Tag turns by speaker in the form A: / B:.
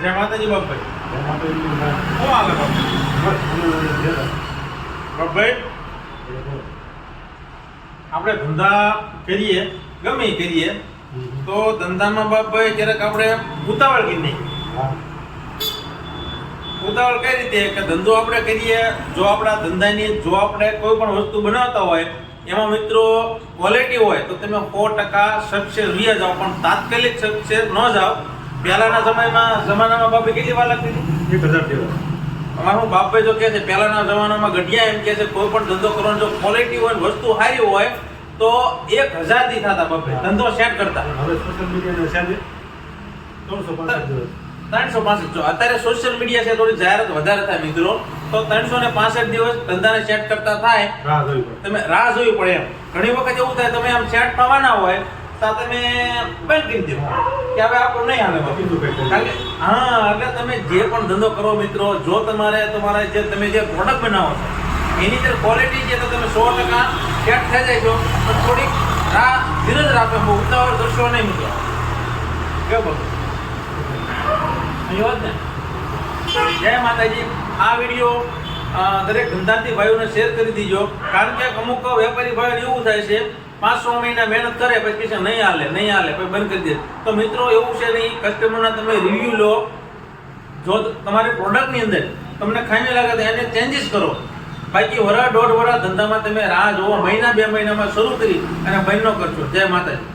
A: જય માતાજી બાપભાઈ. શું હાલે બાપભાઈ? આપણે ધંધા કરીએ ગમે એ કરીએ તો ધંધામાં બાપભાઈ ક્યારેક આપણે ઉતાવળ કરી નહીં. ઉતાવળ કઈ રીતે કે ધંધો આપણે કરીએ, જો આપણા ધંધાની જો આપણે કોઈ પણ વસ્તુ બનાવતા હોય એમાં મિત્રો ક્વોલિટી હોય તો તમે 100% સક્સેસ રહ્યા જાઓ, પણ તાત્કાલિક સક્સેસ ન જાઓ. પહેલાના જમાનામાં બાપભાઈ કેટલી વાર લાગતી હતી?
B: 1000 દિવસ.
A: અમારું બાપભાઈ તો કહે છે પહેલાના જમાનામાં ગઢિયા એમ કહે છે કોઈ પણ ધંધો કરવાનો જો ક્વોલિટી હોય વસ્તુ સારી હોય તો 1000 થી થતા બાપભાઈ ધંધો સેટ કરતા.
B: હવે સોશિયલ મીડિયાના સાંજે 365 દિવસ.
A: 365 જો અત્યારે સોશિયલ મીડિયા છે થોડી જાહેરાત વધારે થાય મિત્રો, તો 365 દિવસ ધંધાને સેટ કરતા થાય
B: રાહ જોવી પડે.
A: તમે રાહ જોવી પડે. એમ ઘણી વખત એવું થાય તમે આમ સેટ થવાના હોય તો તમે બંધ કરી દો કે હવે આપણું નહીં હાલે બાપુ. કારણ કે હા, એટલે તમે જે પણ ધંધો કરો મિત્રો, જો તમારે જે તમે જે પ્રોડક્ટ બનાવો છો એની અંદર ક્વોલિટી છે તો તમે 100% સેટ થઈ જાય છો, પણ થોડીક રાહ ધીરજ રાખો, બહુ ઉતાવળ કરશો નહીં મિત્રો. કેવું બાપુ? અહીં વાત ને. જય માતાજી. આ વિડીયો દરેક ધંધાર્થી ભાઈઓને શેર કરી દીજો, કારણ કે અમુક વેપારી ભાઈઓને એવું થાય છે 5-6 મહિના મહેનત કરે પછી કે નહીં હાલે પછી બંધ કરી દે. તો મિત્રો એવું છે નહીં, કસ્ટમરના તમે રિવ્યૂ લો. જો તમારી પ્રોડક્ટની અંદર તમને ખામી લાગે તો એને ચેન્જીસ કરો. બાકી વરા દોઢ વરા ધંધામાં તમે રાહ જોવો, મહિના 2 મહિનામાં શરૂ કરી અને બંધ ન કરશો. જય માતાજી.